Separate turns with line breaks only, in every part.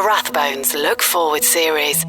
the Rathbones Look Forward series.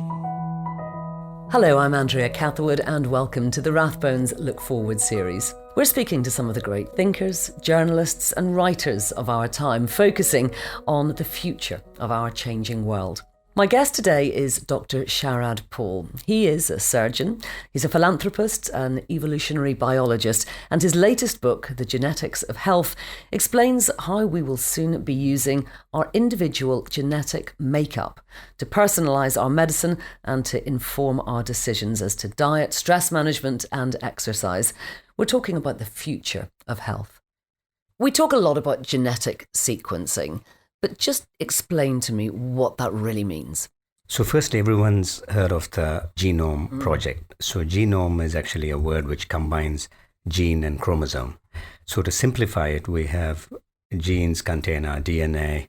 Hello, I'm Andrea Catherwood and welcome to the Rathbones Look Forward series. We're speaking to some of the great thinkers, journalists and writers of our time, focusing on the future of our changing world. My guest today is Dr Sharad Paul. He is a surgeon, he's a philanthropist, an evolutionary biologist, and his latest book, The Genetics of Health, explains how we will soon be using our individual genetic makeup to personalise our medicine and to inform our decisions as to diet, stress management and exercise. We're talking about the future of health. We talk a lot about genetic sequencing, but just explain to me what that really means.
So firstly, everyone's heard of the genome project. So genome is actually a word which combines gene and chromosome. So to simplify it, we have genes contain our DNA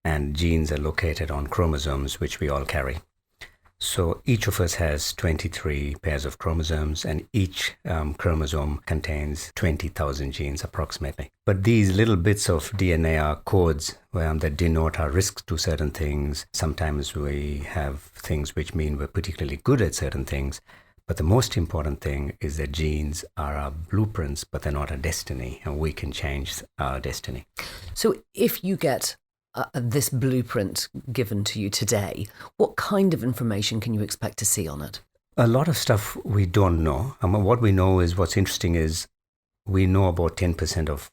and genes are located on chromosomes, which we all carry. So each of us has 23 pairs of chromosomes and each chromosome contains 20,000 genes approximately. But these little bits of DNA are codes that denote our risks to certain things. Sometimes we have things which mean we're particularly good at certain things. But the most important thing is that genes are our blueprints, but they're not our destiny, and we can change our destiny.
So if you get this blueprint given to you today, what kind of information can you expect to see on it?
A lot of stuff we don't know. What we know is, what's interesting is we know about 10% of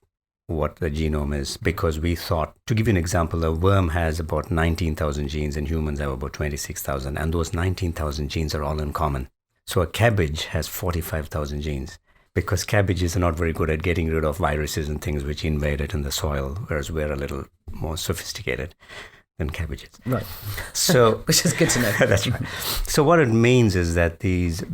what the genome is, because we thought, to give you an example, a worm has about 19,000 genes and humans have about 26,000, and those 19,000 genes are all in common. So a cabbage has 45,000 genes, because cabbages are not very good at getting rid of viruses and things which invade it in the soil, whereas we're a little more sophisticated than cabbages.
Right.
So,
which is good to know.
That's right. So what it means is that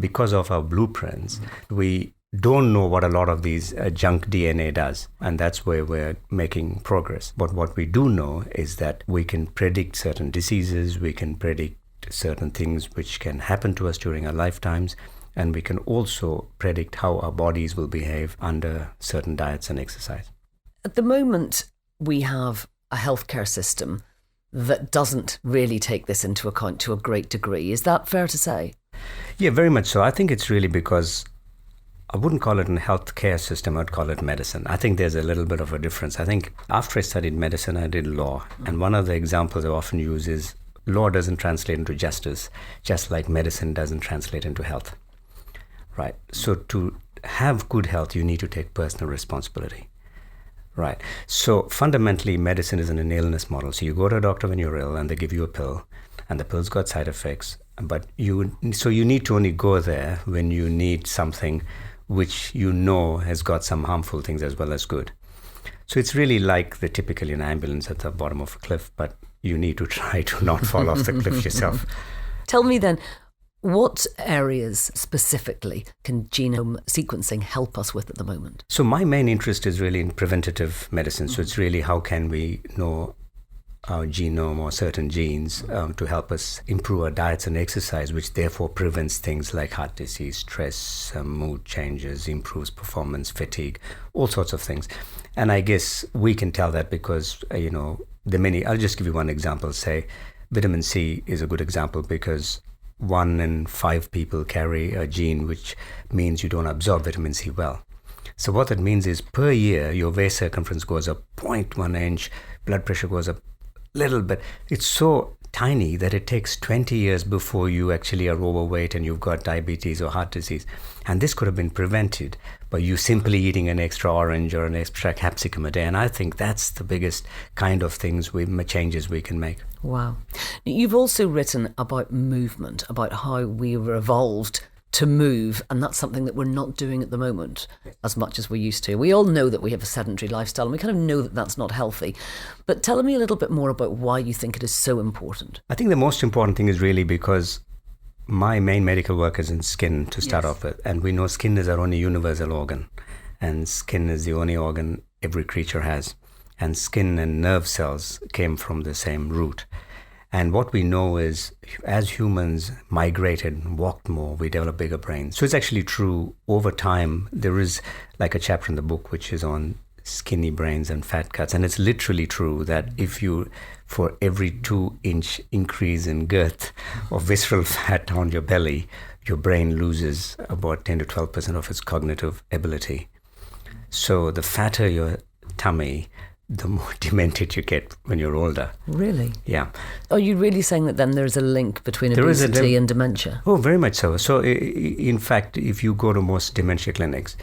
because of our blueprints, we don't know what a lot of these junk DNA does. And that's where we're making progress. But what we do know is that we can predict certain diseases, we can predict certain things which can happen to us during our lifetimes, and we can also predict how our bodies will behave under certain diets and exercise.
At the moment, we have a healthcare system that doesn't really take this into account to a great degree. Is that fair to say?
Yeah, very much so. I think it's really because I wouldn't call it a healthcare system, I'd call it medicine. I think there's a little bit of a difference. I think after I studied medicine, I did law. And one of the examples I often use is law doesn't translate into justice, just like medicine doesn't translate into health. Right. So to have good health, you need to take personal responsibility. Right. So fundamentally, medicine is an illness model. So you go to a doctor when you're ill and they give you a pill and the pill's got side effects. But you need to only go there when you need something which you know has got some harmful things as well as good. So it's really like the typical ambulance at the bottom of a cliff, but you need to try to not fall off the cliff yourself.
Tell me then, what areas specifically can genome sequencing help us with at the moment?
So my main interest is really in preventative medicine. So it's really how can we know our genome or certain genes to help us improve our diets and exercise, which therefore prevents things like heart disease, stress, mood changes, improves performance, fatigue, all sorts of things. And I guess we can tell that because, I'll just give you one example. Say vitamin C is a good example because 1 in 5 people carry a gene which means you don't absorb vitamin C well. So what that means is per year, your waist circumference goes up 0.1 inch, blood pressure goes up a little bit. It's so tiny that it takes 20 years before you actually are overweight and you've got diabetes or heart disease. And this could have been prevented by you simply eating an extra orange or an extra capsicum a day. And I think that's the biggest kind of changes we can make.
Wow. You've also written about movement, about how we were evolved to move, and that's something that we're not doing at the moment as much as we used to. We all know that we have a sedentary lifestyle and we kind of know that that's not healthy. But tell me a little bit more about why you think it is so important.
I think the most important thing is really because my main medical work is in skin to start off with, and we know skin is our only universal organ, and skin is the only organ every creature has, and skin and nerve cells came from the same root. And what we know is as humans migrated and walked more, we developed bigger brains. So it's actually true over time. There is like a chapter in the book which is on skinny brains and fat cuts. And it's literally true that if you, for every 2-inch increase in girth or visceral fat on your belly, your brain loses about 10 to 12% of its cognitive ability. So the fatter your tummy, the more demented you get when you're older.
Really?
Yeah.
Are you really saying that then there's a link between obesity and dementia?
Oh, very much so. So in fact, if you go to most dementia clinics,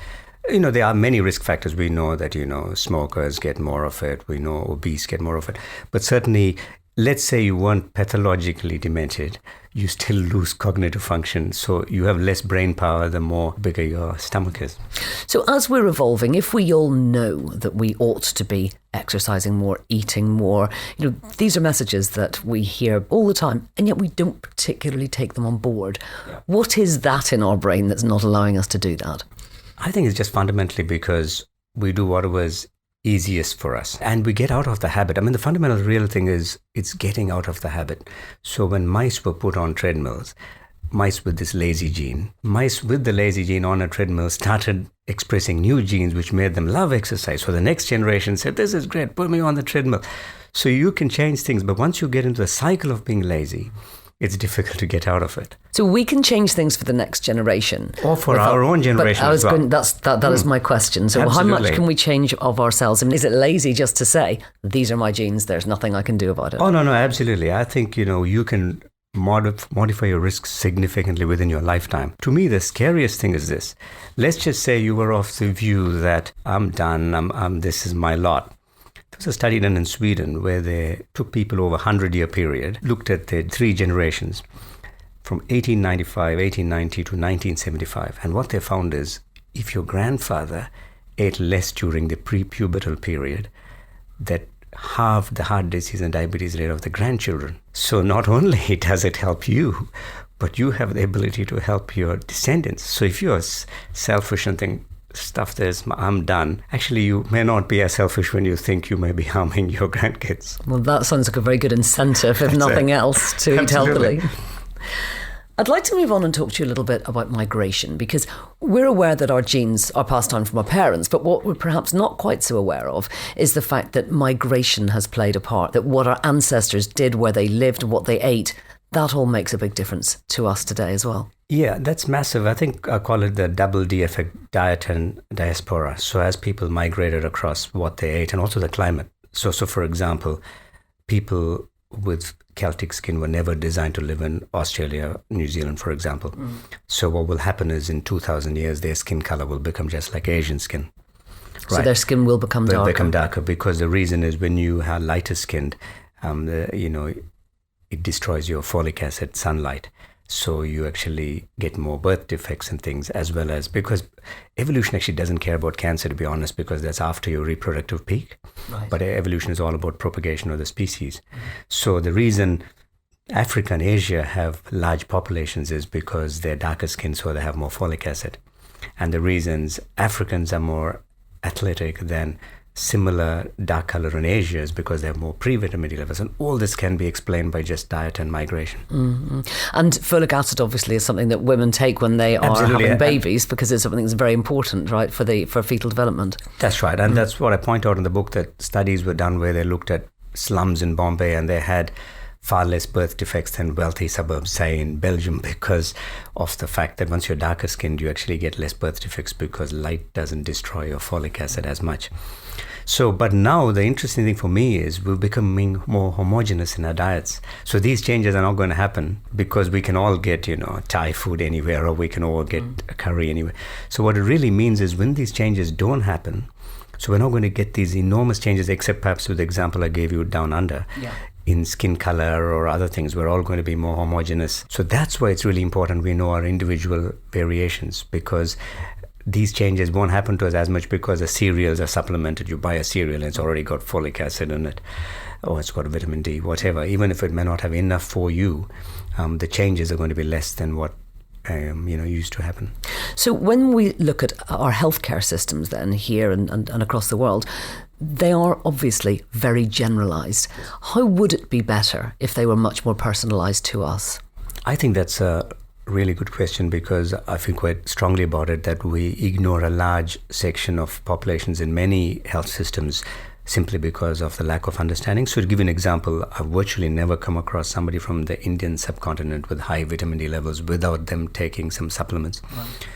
there are many risk factors. We know that, smokers get more of it. We know obese get more of it. But certainly, let's say you weren't pathologically demented, you still lose cognitive function. So you have less brain power the more bigger your stomach is.
So as we're evolving, if we all know that we ought to be exercising more, eating more, these are messages that we hear all the time, and yet we don't particularly take them on board. Yeah. What is that in our brain that's not allowing us to do that?
I think it's just fundamentally because we do whatever's easiest for us and we get out of the habit. I mean, the fundamental real thing is it's getting out of the habit. So when mice were put on treadmills, mice with this lazy gene, mice with the lazy gene on a treadmill started expressing new genes which made them love exercise. So the next generation said, this is great, put me on the treadmill. So you can change things, but once you get into the cycle of being lazy, it's difficult to get out of it.
So we can change things for the next generation.
Or for our own generation as well.
That is my question. So
Absolutely.
How much can we change of ourselves? I mean, is it lazy just to say, these are my genes, there's nothing I can do about it?
Oh, no, absolutely. I think, you can modify your risks significantly within your lifetime. To me, the scariest thing is this. Let's just say you were of the view that I'm done, this is my lot. There was a study done in Sweden where they took people over a 100-year period, looked at the 3 generations from 1895, 1890 to 1975. And what they found is if your grandfather ate less during the prepubertal period, that halved the heart disease and diabetes rate of the grandchildren. So not only does it help you, but you have the ability to help your descendants. So if you're selfish and think, stuff this, I'm done. Actually, you may not be as selfish when you think you may be harming your grandkids.
Well, that sounds like a very good incentive, if nothing else, to eat healthily. I'd like to move on and talk to you a little bit about migration, because we're aware that our genes are passed on from our parents, but what we're perhaps not quite so aware of is the fact that migration has played a part, that what our ancestors did, where they lived, what they ate, that all makes a big difference to us today as well.
Yeah, that's massive. I think I call it the double D effect, diet and diaspora. So as people migrated across what they ate and also the climate. So for example, people with Celtic skin were never designed to live in Australia, New Zealand, for example. So what will happen is in 2,000 years, their skin color will become just like Asian skin.
So their skin will become darker.
They'll become darker because the reason is when you are lighter skinned, it destroys your folic acid, sunlight. So you actually get more birth defects and things, as well as because evolution actually doesn't care about cancer, to be honest, because that's after your reproductive peak. Right. But evolution is all about propagation of the species. So the reason Africa and Asia have large populations is because they're darker skinned, so they have more folic acid. And the reasons Africans are more athletic than similar dark color in Asia is because they have more pre-vitamin D levels, and all this can be explained by just diet and migration.
Mm-hmm. And folic acid obviously is something that women take when they are having babies, because it's something that's very important, right, for fetal development.
That's right, and that's what I point out in the book, that studies were done where they looked at slums in Bombay and they had far less birth defects than wealthy suburbs, say in Belgium, because of the fact that once you're darker skinned, you actually get less birth defects because light doesn't destroy your folic acid as much. So, but now the interesting thing for me is we're becoming more homogeneous in our diets. So these changes are not going to happen because we can all get, Thai food anywhere, or we can all get a curry anywhere. So what it really means is when these changes don't happen, so we're not going to get these enormous changes, except perhaps with the example I gave you down under. Yeah. In skin color or other things, we're all going to be more homogeneous. So that's why it's really important we know our individual variations, because these changes won't happen to us as much because the cereals are supplemented. You buy a cereal and it's already got folic acid in it, or it's got vitamin D, whatever. Even if it may not have enough for you, the changes are going to be less than what used to happen.
So when we look at our healthcare systems then here and across the world, they are obviously very generalised. How would it be better if they were much more personalised to us?
I think that's a really good question, because I feel quite strongly about it that we ignore a large section of populations in many health systems simply because of the lack of understanding. So to give you an example, I've virtually never come across somebody from the Indian subcontinent with high vitamin D levels without them taking some supplements. Right.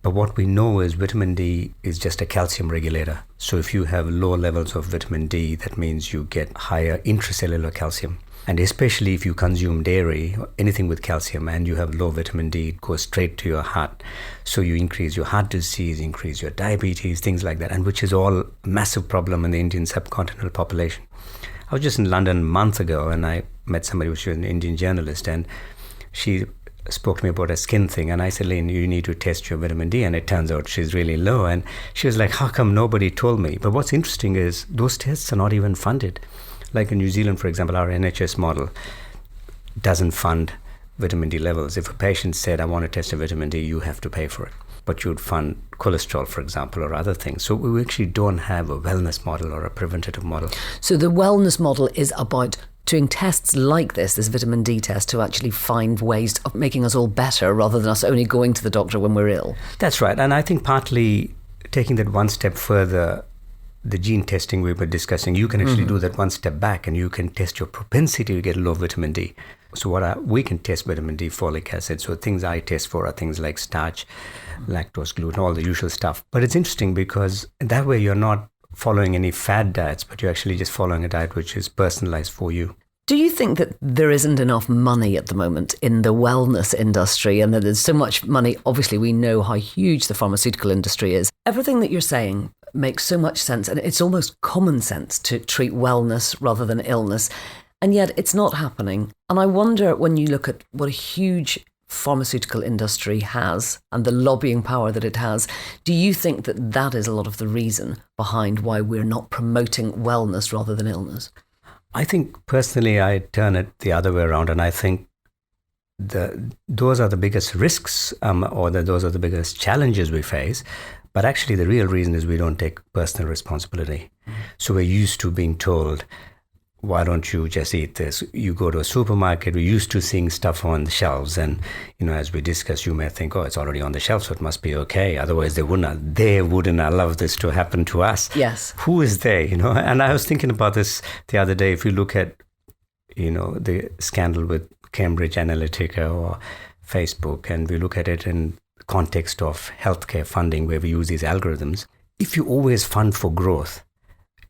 But what we know is vitamin D is just a calcium regulator. So if you have low levels of vitamin D, that means you get higher intracellular calcium. And especially if you consume dairy or anything with calcium and you have low vitamin D, it goes straight to your heart. So you increase your heart disease, increase your diabetes, things like that, and which is all a massive problem in the Indian subcontinental population. I was just in London a month ago and I met somebody who was an Indian journalist, and she spoke to me about a skin thing, and I said, Lynn, you need to test your vitamin D, and it turns out she's really low. And she was like, how come nobody told me? But what's interesting is those tests are not even funded. Like in New Zealand, for example, our NHS model doesn't fund vitamin D levels. If a patient said, I want to test a vitamin D, you have to pay for it. But you'd fund cholesterol, for example, or other things. So we actually don't have a wellness model or a preventative model.
So the wellness model is about doing tests like this vitamin D test, to actually find ways of making us all better rather than us only going to the doctor when we're ill.
That's right. And I think partly taking that one step further, the gene testing we were discussing, you can actually do that one step back, and you can test your propensity to get low vitamin D. So we can test vitamin D, folic acid. So things I test for are things like starch, lactose, gluten, all the usual stuff. But it's interesting because that way you're not following any fad diets, but you're actually just following a diet which is personalized for you.
Do you think that there isn't enough money at the moment in the wellness industry, and that there's so much money? Obviously, we know how huge the pharmaceutical industry is. Everything that you're saying makes so much sense, and it's almost common sense to treat wellness rather than illness, and yet it's not happening. And I wonder, when you look at what a huge pharmaceutical industry has and the lobbying power that it has, do you think that that is a lot of the reason behind why we're not promoting wellness rather than illness?
I think personally I turn it the other way around, and I think those are the biggest risks those are the biggest challenges we face. But actually the real reason is we don't take personal responsibility. So we're used to being told, why don't you just eat this? You go to a supermarket, we're used to seeing stuff on the shelves, and as we discuss, you may think, oh, it's already on the shelf, so it must be okay. Otherwise they wouldn't allow this to happen to us.
Yes.
Who is they? And I was thinking about this the other day. If you look at the scandal with Cambridge Analytica or Facebook, and we look at it in context of healthcare funding, where we use these algorithms, if you always fund for growth,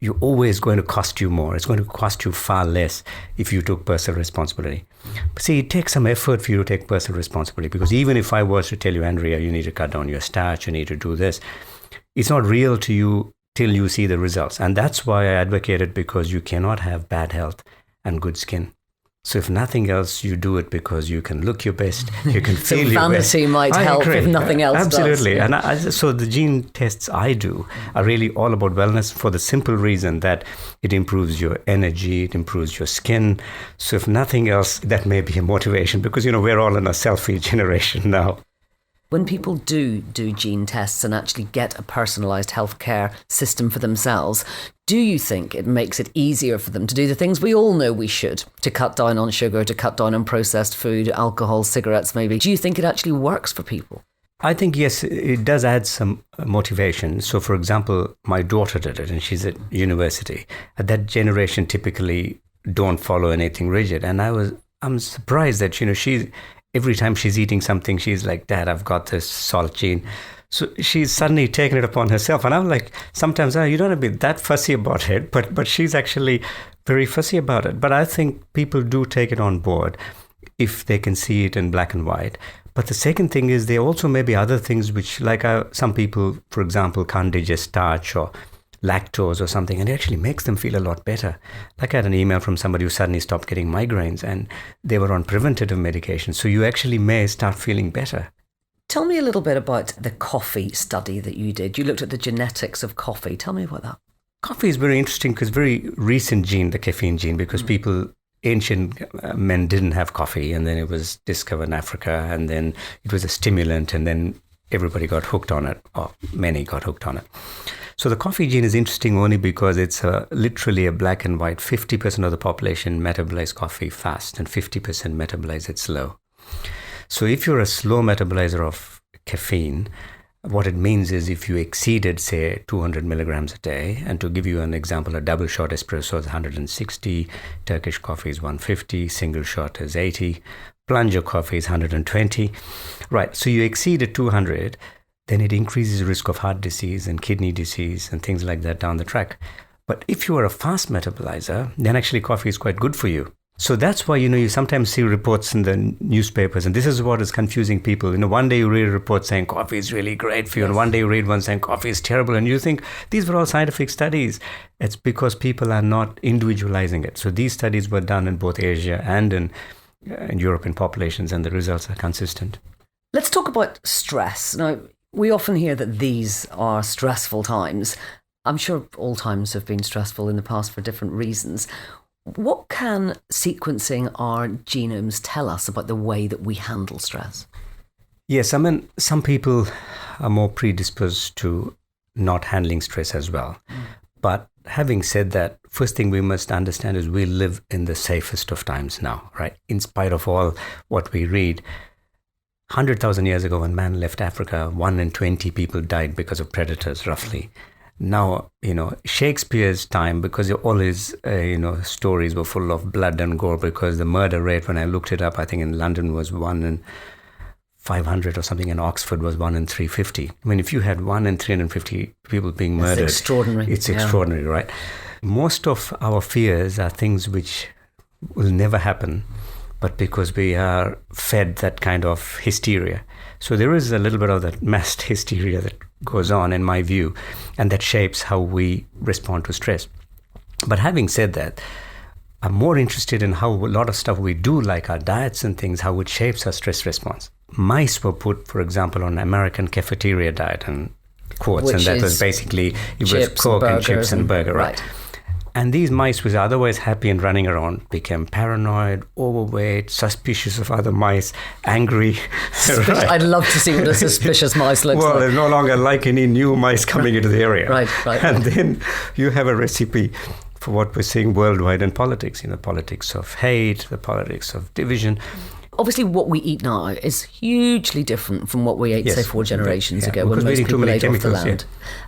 you're always going to cost you more. It's going to cost you far less if you took personal responsibility. But see, it takes some effort for you to take personal responsibility, because even if I was to tell you, Andrea, you need to cut down your starch, you need to do this, it's not real to you till you see the results. And that's why I advocate it, because you cannot have bad health and good skin. So if nothing else, you do it because you can look your best, you can feel your best.
Vanity might help if nothing else
Absolutely.
does.
And so the gene tests I do are really all about wellness, for the simple reason that it improves your energy, it improves your skin. So if nothing else, that may be a motivation, because, we're all in a selfie generation now.
When people do gene tests and actually get a personalised healthcare system for themselves, do you think it makes it easier for them to do the things we all know we should, to cut down on sugar, to cut down on processed food, alcohol, cigarettes maybe? Do you think it actually works for people?
I think, yes, it does add some motivation. So, for example, my daughter did it, and she's at university. That generation typically don't follow anything rigid. And I'm surprised that, every time she's eating something, she's like, Dad, I've got this salt gene. So she's suddenly taken it upon herself. And I'm like, sometimes, you don't have to be that fussy about it. But she's actually very fussy about it. But I think people do take it on board if they can see it in black and white. But the second thing is, there also may be other things which, like some people, for example, can't digest starch or lactose or something, and it actually makes them feel a lot better. Like I had an email from somebody who suddenly stopped getting migraines, and they were on preventative medication. So you actually may start feeling better.
Tell me a little bit about the coffee study that you did. You looked at the genetics of coffee. Tell me about that.
Coffee is very interesting, because very recent gene, the caffeine gene, because ancient men didn't have coffee, and then it was discovered in Africa, and then it was a stimulant, and then everybody got hooked on it, or many got hooked on it. So the coffee gene is interesting only because it's literally a black and white. 50% of the population metabolize coffee fast, and 50% metabolize it slow. So if you're a slow metabolizer of caffeine, what it means is if you exceeded, say, 200 milligrams a day, and to give you an example, a double shot espresso is 160, Turkish coffee is 150, single shot is 80, plunger coffee is 120. Right, so you exceeded 200, then it increases risk of heart disease and kidney disease and things like that down the track. But if you are a fast metabolizer, then actually coffee is quite good for you. So that's why, you sometimes see reports in the newspapers, and this is what is confusing people. One day you read a report saying coffee is really great for you, and one day you read one saying coffee is terrible, and you think these were all scientific studies. It's because people are not individualizing it. So these studies were done in both Asia and in European populations, and the results are consistent.
Let's talk about stress. Now, we often hear that these are stressful times. I'm sure all times have been stressful in the past for different reasons. What can sequencing our genomes tell us about the way that we handle stress?
Yes, some people are more predisposed to not handling stress as well. But having said that, first thing we must understand is we live in the safest of times now, right? In spite of all what we read, 100,000 years ago when man left Africa, 1 in 20 people died because of predators, roughly. Now, Shakespeare's time, because all his, stories were full of blood and gore, because the murder rate, when I looked it up, I think in London was 1 in 500 or something, in Oxford was 1 in 350. I mean, if you had 1 in 350 people being murdered,
it's extraordinary.
It's extraordinary, right? Most of our fears are things which will never happen, but because we are fed that kind of hysteria. So there is a little bit of that mass hysteria that goes on, in my view, and that shapes how we respond to stress. But having said that, I'm more interested in how a lot of stuff we do, like our diets and things, how it shapes our stress response. Mice were put, for example, on American cafeteria diet and quotes,
which
and that was basically, it was Coke and chips and burger, right? And these mice, was otherwise happy and running around, became paranoid, overweight, suspicious of other mice, angry.
Right. I'd love to see what a suspicious mouse looks like.
Well, they no longer like any new mice coming into the area.
Right.
And then you have a recipe for what we're seeing worldwide in politics, politics of hate, the politics of division.
Obviously, what we eat now is hugely different from what we ate, say, 4 generations ago, when most people ate off the land.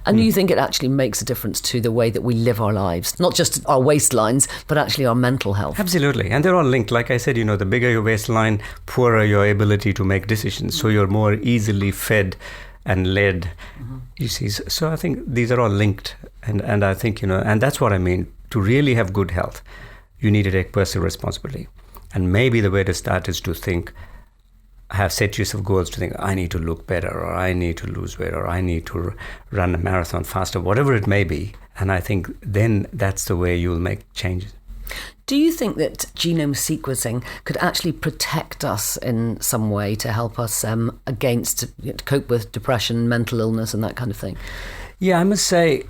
And you think it actually makes a difference to the way that we live our lives, not just our waistlines, but actually our mental health?
Absolutely. And they're all linked. Like I said, the bigger your waistline, poorer your ability to make decisions. So you're more easily fed and led, you see. So I think these are all linked. And I think, and that's what I mean. To really have good health, you need to take personal responsibility. And maybe the way to start is to think, have set yourself goals to think, I need to look better, or I need to lose weight, or I need to run a marathon faster, whatever it may be. And I think then that's the way you'll make changes.
Do you think that genome sequencing could actually protect us in some way to help us to cope with depression, mental illness and that kind of thing?
Yeah, I must say,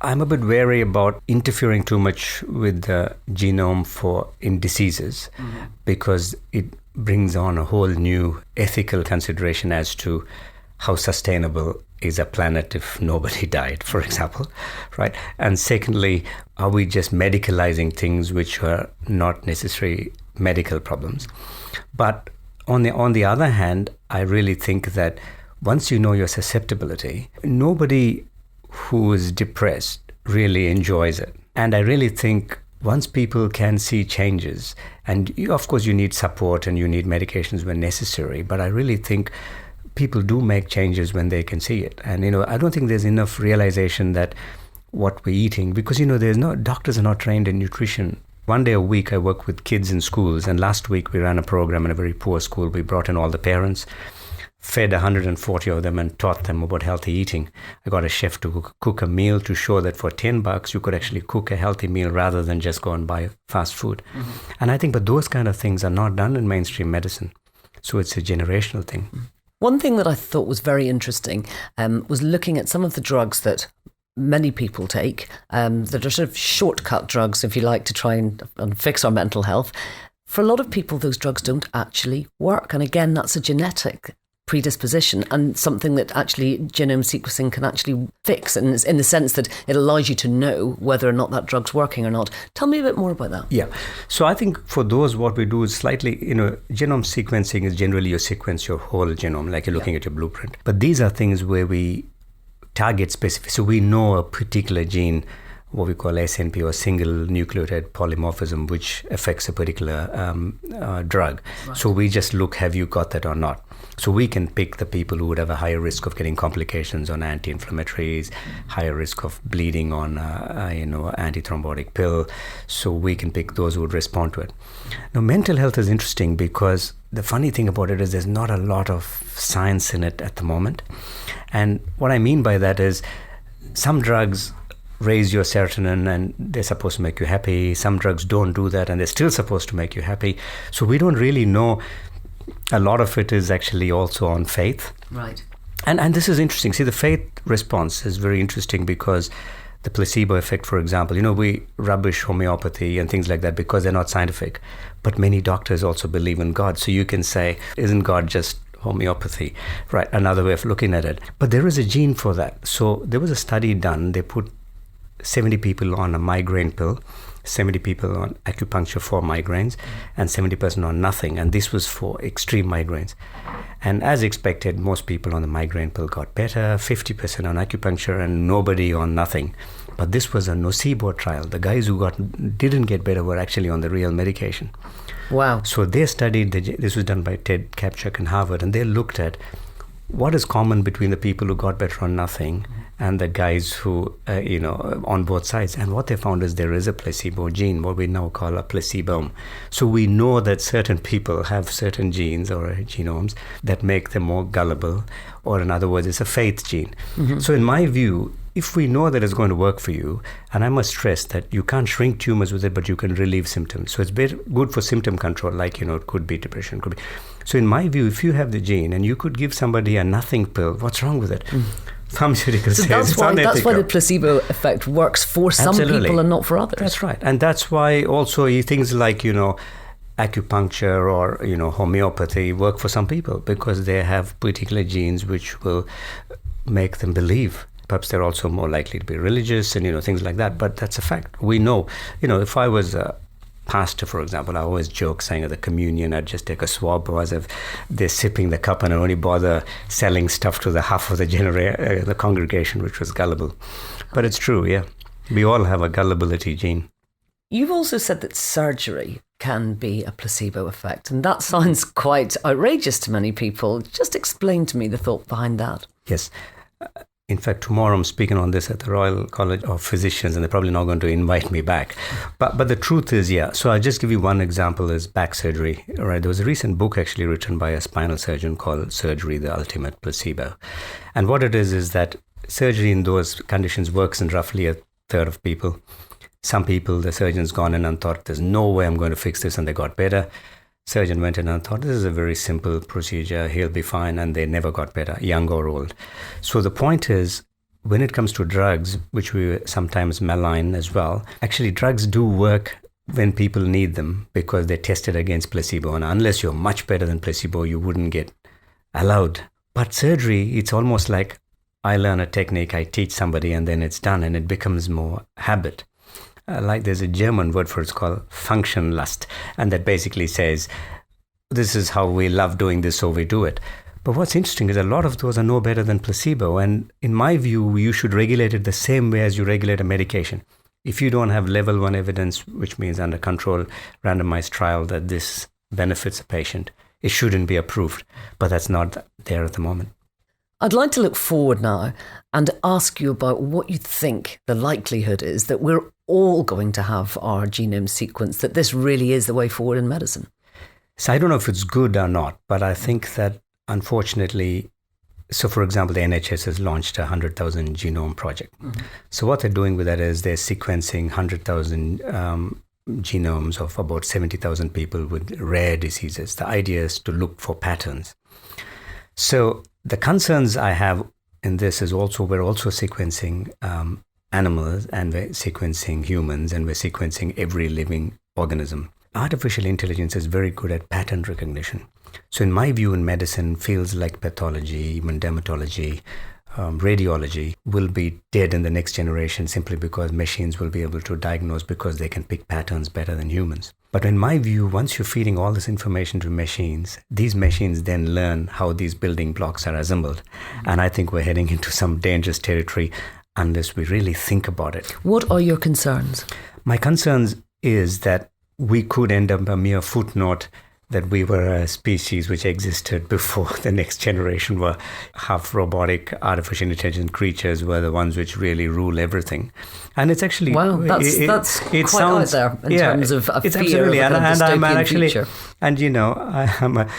I'm a bit wary about interfering too much with the genome in diseases, because it brings on a whole new ethical consideration as to how sustainable is a planet if nobody died, for example, right? And secondly, are we just medicalizing things which are not necessarily medical problems? But on the other hand, I really think that once you know your susceptibility, nobody who is depressed really enjoys it. And I really think once people can see changes, and of course you need support and you need medications when necessary, but I really think people do make changes when they can see it. And I don't think there's enough realization that what we're eating, because doctors are not trained in nutrition. 1 day a week I work with kids in schools, and last week we ran a program in a very poor school. We brought in all the parents, fed 140 of them and taught them about healthy eating. I got a chef to cook a meal to show that for $10 you could actually cook a healthy meal rather than just go and buy fast food. And I think, but those kind of things are not done in mainstream medicine. So it's a generational thing.
One thing that I thought was very interesting was looking at some of the drugs that many people take, that are sort of shortcut drugs, if you like, to try and fix our mental health. For a lot of people, those drugs don't actually work. And again, that's a genetic predisposition and something that actually genome sequencing can actually fix, and in the sense that it allows you to know whether or not that drug's working or not. Tell me a bit more about that.
Yeah. So I think for those, what we do is slightly, genome sequencing is generally you sequence your whole genome, like you're looking at your blueprint. But these are things where we target specific. So we know a particular gene, what we call SNP, or single nucleotide polymorphism, which affects a particular drug. Right. So we just look, have you got that or not? So we can pick the people who would have a higher risk of getting complications on anti-inflammatories, higher risk of bleeding on, antithrombotic pill. So we can pick those who would respond to it. Now, mental health is interesting because the funny thing about it is there's not a lot of science in it at the moment. And what I mean by that is some drugs raise your serotonin and they're supposed to make you happy. Some drugs don't do that and they're still supposed to make you happy. So we don't really know. A lot of it is actually also on faith.
Right.
And this is interesting. See, the faith response is very interesting because the placebo effect, for example, we rubbish homeopathy and things like that because they're not scientific. But many doctors also believe in God. So you can say, isn't God just homeopathy? Right, another way of looking at it. But there is a gene for that. So there was a study done. They put 70 people on a migraine pill, 70 people on acupuncture for migraines, and 70% on nothing. And this was for extreme migraines. And as expected, most people on the migraine pill got better, 50% on acupuncture, and nobody on nothing. But this was a nocebo trial. The guys who didn't get better were actually on the real medication.
Wow.
So they studied, this was done by Ted Kapchuk in Harvard, and they looked at what is common between the people who got better on nothing and the guys who, on both sides. And what they found is there is a placebo gene, what we now call a placebome. So we know that certain people have certain genes or genomes that make them more gullible, or in other words, it's a faith gene. Mm-hmm. So in my view, if we know that it's going to work for you, and I must stress that you can't shrink tumors with it, but you can relieve symptoms. So it's good for symptom control, like, it could be depression, could be. So in my view, if you have the gene and you could give somebody a nothing pill, what's wrong with it? Pharmaceuticals
so
says
that's why the placebo effect works for some people and not for others.
That's right. And that's why also things like, acupuncture or, homeopathy work for some people because they have particular genes which will make them believe. Perhaps they're also more likely to be religious and, things like that. But that's a fact. We know, if I was a pastor, for example, I always joke saying at the communion, I'd just take a swab as if they're sipping the cup and I only bother selling stuff to the half of the congregation, which was gullible. But it's true, yeah. We all have a gullibility gene.
You've also said that surgery can be a placebo effect, and that sounds quite outrageous to many people. Just explain to me the thought behind that.
Yes. In fact, tomorrow I'm speaking on this at the Royal College of Physicians, and they're probably not going to invite me back. But the truth is, yeah. So I'll just give you one example is back surgery. Right? There was a recent book actually written by a spinal surgeon called Surgery, the Ultimate Placebo. And what it is that surgery in those conditions works in roughly a third of people. Some people, the surgeon's gone in and thought, there's no way I'm going to fix this, and they got better. Surgeon went in and thought, this is a very simple procedure, he'll be fine, and they never got better, young or old. So the point is, when it comes to drugs, which we sometimes malign as well, actually drugs do work when people need them because they're tested against placebo. And unless you're much better than placebo, you wouldn't get allowed. But surgery, it's almost like I learn a technique, I teach somebody, and then it's done, and it becomes more habit. Like there's a German word for it, it's called Functionlust, and that basically says, this is how we love doing this, so we do it. But what's interesting is a lot of those are no better than placebo, and in my view, you should regulate it the same way as you regulate a medication. If you don't have level 1 evidence, which means under control, randomized trial that this benefits a patient, it shouldn't be approved, but that's not there at the moment.
I'd like to look forward now and ask you about what you think the likelihood is that we're all going to have our genome sequenced, that this really is the way forward in medicine.
So I don't know if it's good or not, but I think that unfortunately, so for example, the NHS has launched a 100,000 genome project. Mm-hmm. So what they're doing with that is they're sequencing 100,000 genomes of about 70,000 people with rare diseases. The idea is to look for patterns. So the concerns I have in this is also, we're also sequencing animals, and we're sequencing humans, and we're sequencing every living organism. Artificial intelligence is very good at pattern recognition. So in my view, in medicine, fields like pathology, even dermatology, radiology will be dead in the next generation simply because machines will be able to diagnose because they can pick patterns better than humans. But in my view, once you're feeding all this information to machines, these machines then learn how these building blocks are assembled. And I think we're heading into some dangerous territory unless we really think about it.
What are your concerns?
My concerns is that we could end up a mere footnote that we were a species which existed before the next generation were half robotic, artificial intelligent creatures were the ones which really rule everything. And it's actually...
Wow, that's quite
sounds,
out there in terms of a
it's
fear
absolutely,
of a kind of dystopian future.
And, I am an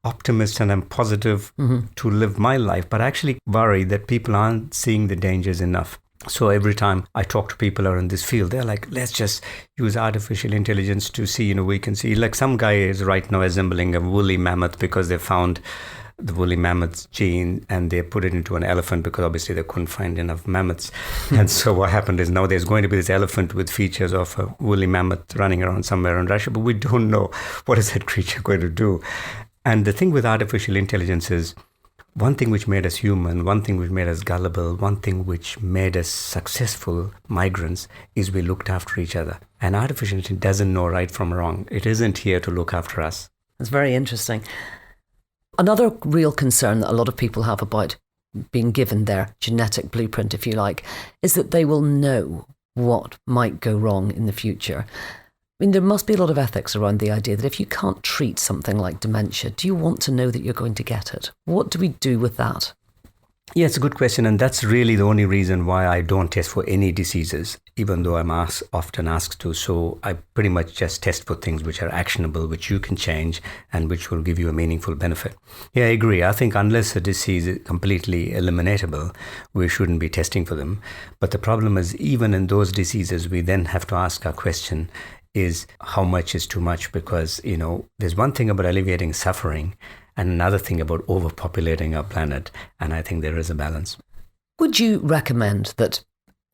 optimist and I'm positive to live my life, but I actually worry that people aren't seeing the dangers enough. So every time I talk to people who are in this field, they're like, let's just use artificial intelligence to see, we can see. Like some guy is right now assembling a woolly mammoth because they found the woolly mammoth gene and they put it into an elephant because obviously they couldn't find enough mammoths. And so what happened is now there's going to be this elephant with features of a woolly mammoth running around somewhere in Russia, but we don't know what is that creature going to do. And the thing with artificial intelligence is, one thing which made us human, one thing which made us gullible, one thing which made us successful migrants is we looked after each other. And artificial intelligence doesn't know right from wrong. It isn't here to look after us.
That's very interesting. Another real concern that a lot of people have about being given their genetic blueprint, if you like, is that they will know what might go wrong in the future. I mean, there must be a lot of ethics around the idea that if you can't treat something like dementia, do you want to know that you're going to get it? What do we do with that?
Yeah, it's a good question. And that's really the only reason why I don't test for any diseases, even though I'm often asked to. So I pretty much just test for things which are actionable, which you can change and which will give you a meaningful benefit. Yeah, I agree. I think unless a disease is completely eliminatable, we shouldn't be testing for them. But the problem is even in those diseases, we then have to ask our question, is how much is too much? Because, there's one thing about alleviating suffering and another thing about overpopulating our planet. And I think there is a balance.
Would you recommend that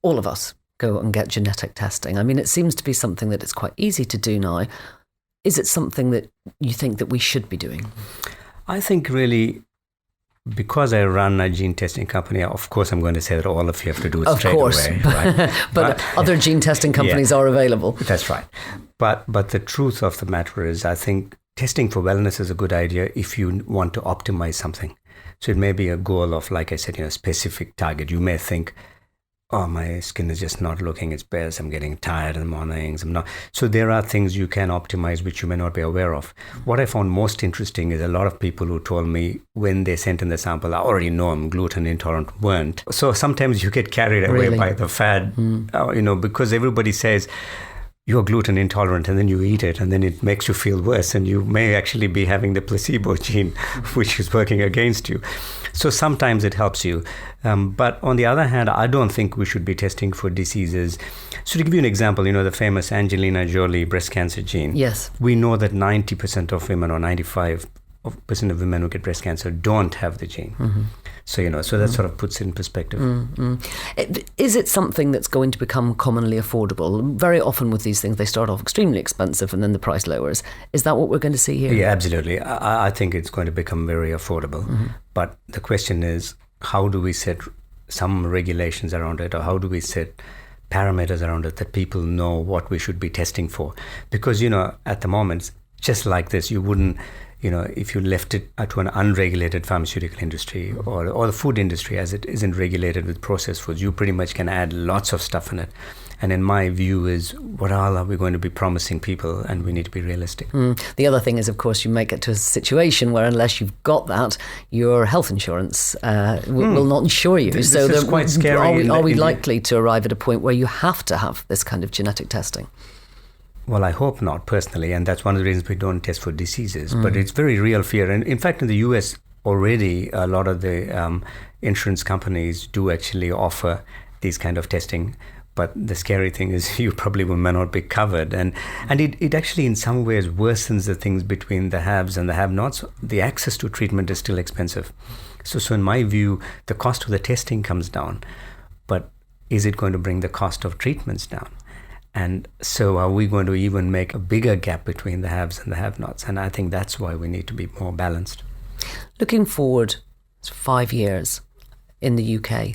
all of us go and get genetic testing? I mean, it seems to be something that it's quite easy to do now. Is it something that you think that we should be doing?
I think really, because I run a gene testing company, of course, I'm going to say that all of you have to do it straight away. Right?
but other gene testing companies are available.
That's right. But the truth of the matter is, I think testing for wellness is a good idea if you want to optimize something. So it may be a goal of, like I said, a specific target. You may think, oh, my skin is just not looking its best. I'm getting tired in the mornings. I'm not. So there are things you can optimize which you may not be aware of. What I found most interesting is a lot of people who told me when they sent in the sample, I already know I'm gluten intolerant, weren't. So sometimes you get carried away by the fad, because everybody says you're gluten intolerant and then you eat it and then it makes you feel worse and you may actually be having the placebo gene which is working against you. So sometimes it helps you. But on the other hand, I don't think we should be testing for diseases. So to give you an example, the famous Angelina Jolie breast cancer gene.
Yes.
We know that 90% of women or 95% of women who get breast cancer don't have the gene. Mm-hmm. So, so that sort of puts it in perspective.
Mm-hmm. Is it something that's going to become commonly affordable? Very often with these things, they start off extremely expensive and then the price lowers. Is that what we're going to see here?
Yeah, absolutely. I think it's going to become very affordable. Mm-hmm. But the question is, how do we set some regulations around it, or how do we set parameters around it that people know what we should be testing for? Because, at the moment, just like this, you wouldn't, if you left it to an unregulated pharmaceutical industry or the food industry as it isn't regulated with processed foods, you pretty much can add lots of stuff in it. And in my view is, what all are we going to be promising people? And we need to be realistic.
The other thing is, of course, you may get to a situation where unless you've got that, your health insurance will not insure you.
This is quite scary.
Are we likely to arrive at a point where you have to have this kind of genetic testing?
Well, I hope not, personally, and that's one of the reasons we don't test for diseases. But it's very real fear. And in fact, in the US, already a lot of the insurance companies do actually offer these kind of testing. But the scary thing is you probably may not be covered. And it actually in some ways worsens the things between the haves and the have-nots. The access to treatment is still expensive. So in my view, the cost of the testing comes down. But is it going to bring the cost of treatments down? And so are we going to even make a bigger gap between the haves and the have-nots? And I think that's why we need to be more balanced.
Looking forward 5 years in the UK,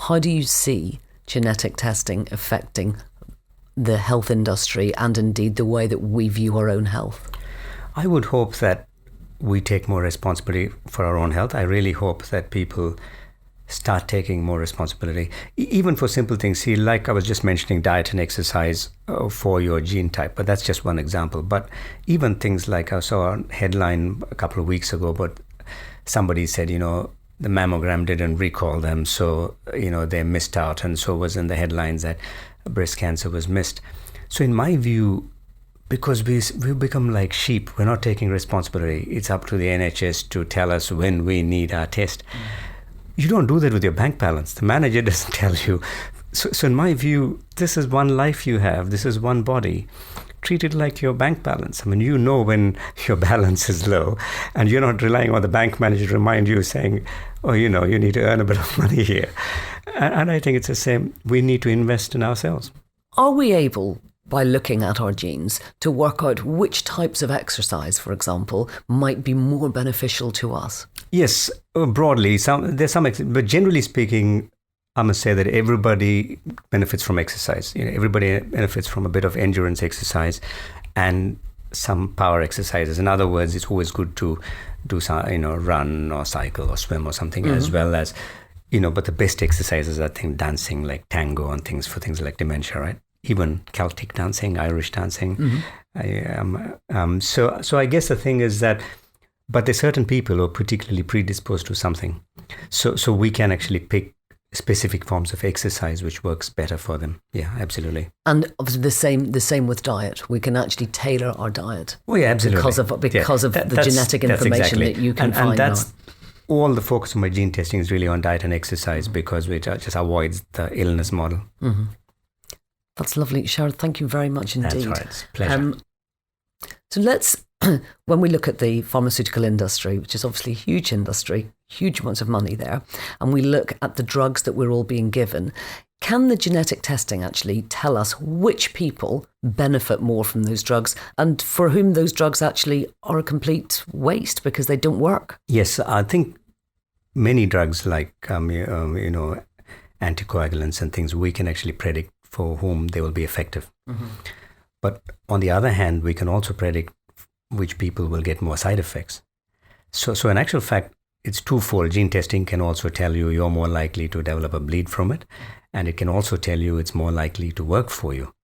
how do you see genetic testing affecting the health industry and indeed the way that we view our own health?
I would hope that we take more responsibility for our own health. I really hope that people start taking more responsibility, even for simple things. See, like I was just mentioning, diet and exercise for your gene type, but that's just one example. But even things like, I saw a headline a couple of weeks ago, but somebody said, the mammogram didn't recall them, so, they missed out. And so was in the headlines that breast cancer was missed. So in my view, because we've become like sheep, we're not taking responsibility. It's up to the NHS to tell us when we need our test. You don't do that with your bank balance. The manager doesn't tell you. So in my view, this is one life you have. This is one body. Treat it like your bank balance. I mean, when your balance is low, and you're not relying on the bank manager to remind you, saying, oh, you need to earn a bit of money here. And I think it's the same. We need to invest in ourselves.
Are we able, by looking at our genes, to work out which types of exercise, for example, might be more beneficial to us?
Yes, broadly, there's some, but generally speaking, I must say that everybody benefits from exercise. Everybody benefits from a bit of endurance exercise and some power exercises. In other words, it's always good to do some, run or cycle or swim or something, as well as, but the best exercises are dancing, like tango and things for things like dementia, right? Even Celtic dancing, Irish dancing. So I guess the thing is that, but there's certain people who are particularly predisposed to something. So we can actually pick specific forms of exercise which works better for them. Yeah, absolutely.
And obviously the same with diet. We can actually tailor our diet.
Oh yeah, absolutely.
Because of the genetic information that you can find.
And that's all the focus of my gene testing is really on diet and exercise, because it just avoids the illness model.
That's lovely. Sharad, thank you very much indeed.
That's right. It's a pleasure.
So let's, when we look at the pharmaceutical industry, which is obviously a huge industry, huge amounts of money there, and we look at the drugs that we're all being given, can the genetic testing actually tell us which people benefit more from those drugs and for whom those drugs actually are a complete waste because they don't work?
Yes, I think many drugs like, anticoagulants and things, we can actually predict for whom they will be effective. But on the other hand, we can also predict which people will get more side effects. So in actual fact, it's twofold. Gene testing can also tell you you're more likely to develop a bleed from it, and it can also tell you it's more likely to work for you.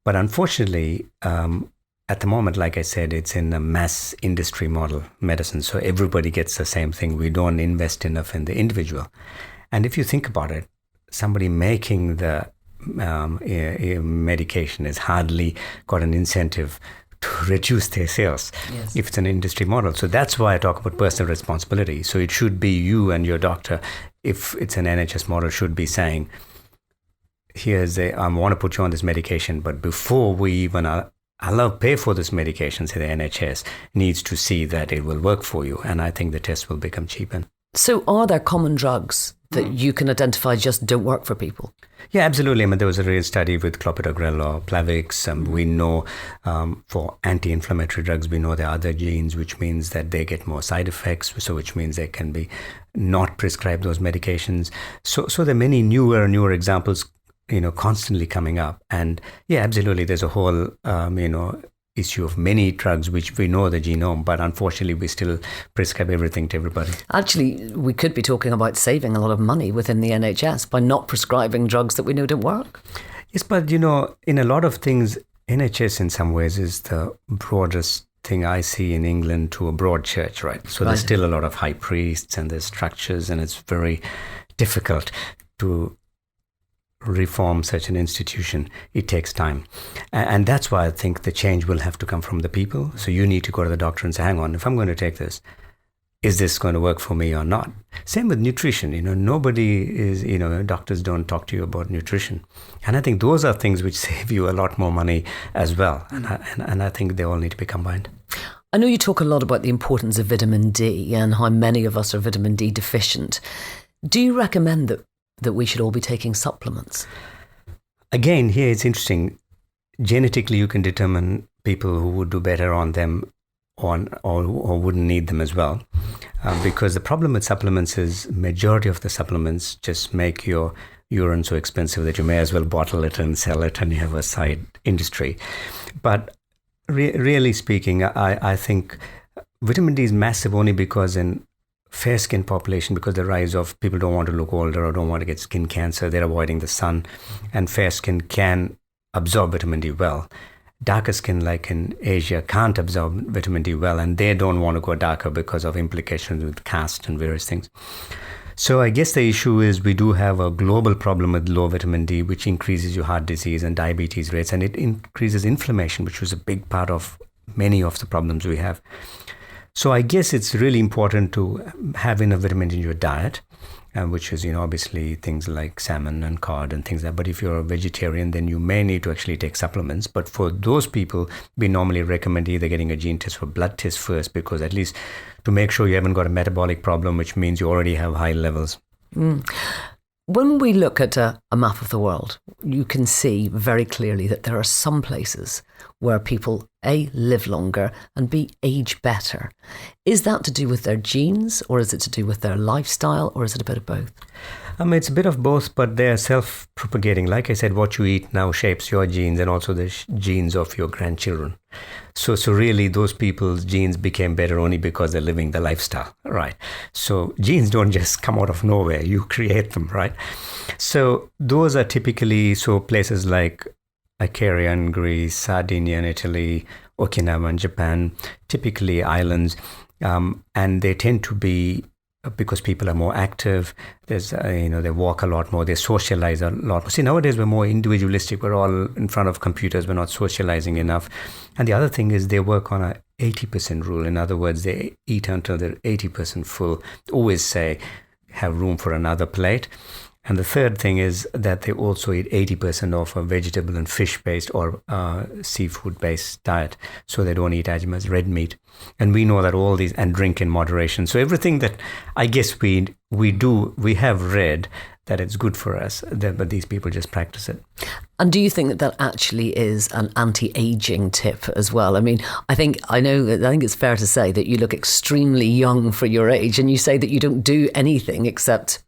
But unfortunately, at the moment, like I said, it's in a mass industry model medicine. So everybody gets the same thing. We don't invest enough in the individual. And if you think about it, somebody making the medication has hardly got an incentive to reduce their sales if it's an industry model. So that's why I talk about personal responsibility. So it should be you and your doctor, if it's an NHS model, should be saying, I want to put you on this medication, but before we even pay for this medication, say the NHS needs to see that it will work for you. And I think the test will become cheaper.
So are there common drugs that you can identify just don't work for people?
Yeah, absolutely. I mean, there was a real study with clopidogrel or Plavix. We know for anti-inflammatory drugs, we know there are other genes, which means that they get more side effects, so which means they can be not prescribed those medications. So there are many newer examples, constantly coming up. And yeah, absolutely, there's a whole, issue of many drugs which we know the genome, but unfortunately we still prescribe everything to everybody.
Actually, we could be talking about saving a lot of money within the NHS by not prescribing drugs that we know don't work.
Yes, but in a lot of things, NHS in some ways is the broadest thing I see in England to a broad church, right? So there's still a lot of high priests and there's structures, and it's very difficult to reform such an institution. It takes time. And that's why I think the change will have to come from the people. So you need to go to the doctor and say, hang on, if I'm going to take this, is this going to work for me or not? Same with nutrition. Nobody is, doctors don't talk to you about nutrition. And I think those are things which save you a lot more money as well. And I think they all need to be combined.
I know you talk a lot about the importance of vitamin D and how many of us are vitamin D deficient. Do you recommend that we should all be taking supplements?
Again, here it's interesting. genetically you can determine people who would do better on them or wouldn't need them as well. Because the problem with supplements is majority of the supplements just make your urine so expensive that you may as well bottle it and sell it and you have a side industry. But really speaking, I think vitamin D is massive only because in fair skin population, because the rise of people don't want to look older or don't want to get skin cancer, they're avoiding the sun, and fair skin can absorb vitamin D well. Darker skin, like in Asia, can't absorb vitamin D well, and they don't want to go darker because of implications with caste and various things. So I guess the issue is we do have a global problem with low vitamin D, which increases your heart disease and diabetes rates, and it increases inflammation, which was a big part of many of the problems we have. So I guess it's really important to have enough vitamin in your diet, which is, obviously things like salmon and cod and things like that. But if you're a vegetarian, then you may need to actually take supplements. But for those people, we normally recommend either getting a gene test or blood test first, because at least to make sure you haven't got a metabolic problem, which means you already have high levels.
When we look at a map of the world, you can see very clearly that there are some places where people, A, live longer and B, age better. Is that to do with their genes, or is it to do with their lifestyle, or is it a bit of both?
It's a bit of both, but they're self-propagating. Like I said, what you eat now shapes your genes and also the genes of your grandchildren. So really those people's genes became better only because they're living the lifestyle, right? So genes don't just come out of nowhere, you create them, right? So those are typically places like Icaria in Greece, Sardinia in Italy, Okinawa in Japan, typically islands, and they tend to be, because people are more active, there's they walk a lot more, they socialize a lot more. See, nowadays we're more individualistic, we're all in front of computers, we're not socializing enough. And the other thing is they work on a 80% rule. In other words, they eat until they're 80% full, always say have room for another plate. And the third thing is that they also eat 80% of a vegetable and fish-based or seafood-based diet. So they don't eat as much red meat. And we know that all these, and drink in moderation. So everything that I guess we have read that it's good for us, but these people just practice it.
And do you think that actually is an anti-aging tip as well? I mean, I think it's fair to say that you look extremely young for your age, and you say that you don't do anything except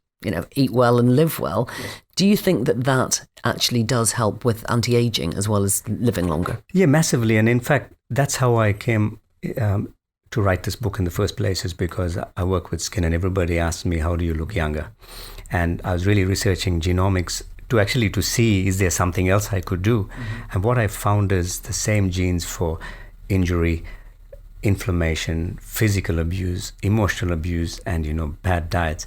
eat well and live well. Yes. Do you think that actually does help with anti-aging as well as living longer? Yeah,
massively. And in fact, that's how I came to write this book in the first place, is because I work with skin and everybody asks me, how do you look younger? And I was really researching genomics to see, is there something else I could do? Mm-hmm. And what I found is the same genes for injury, inflammation, physical abuse, emotional abuse, and, bad diets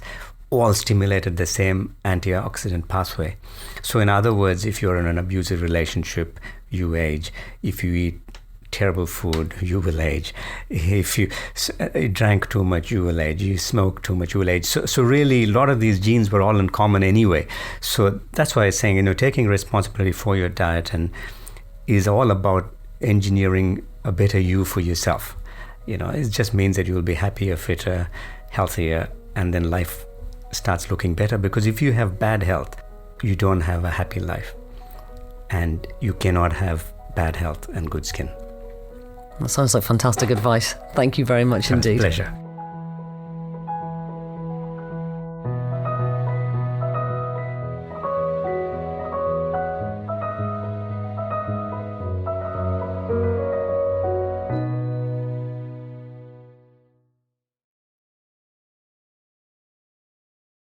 all stimulated the same antioxidant pathway. So in other words, if you're in an abusive relationship, you age. If you eat terrible food, you will age. If you drank too much, you will age. You smoke too much, you will age. So really, a lot of these genes were all in common anyway. So that's why I'm saying, taking responsibility for your diet and is all about engineering a better you for yourself. It just means that you will be happier, fitter, healthier, and then life starts looking better. Because if you have bad health, you don't have a happy life, and you cannot have bad health and good skin.
That sounds like fantastic advice. Thank you very much indeed.
Pleasure.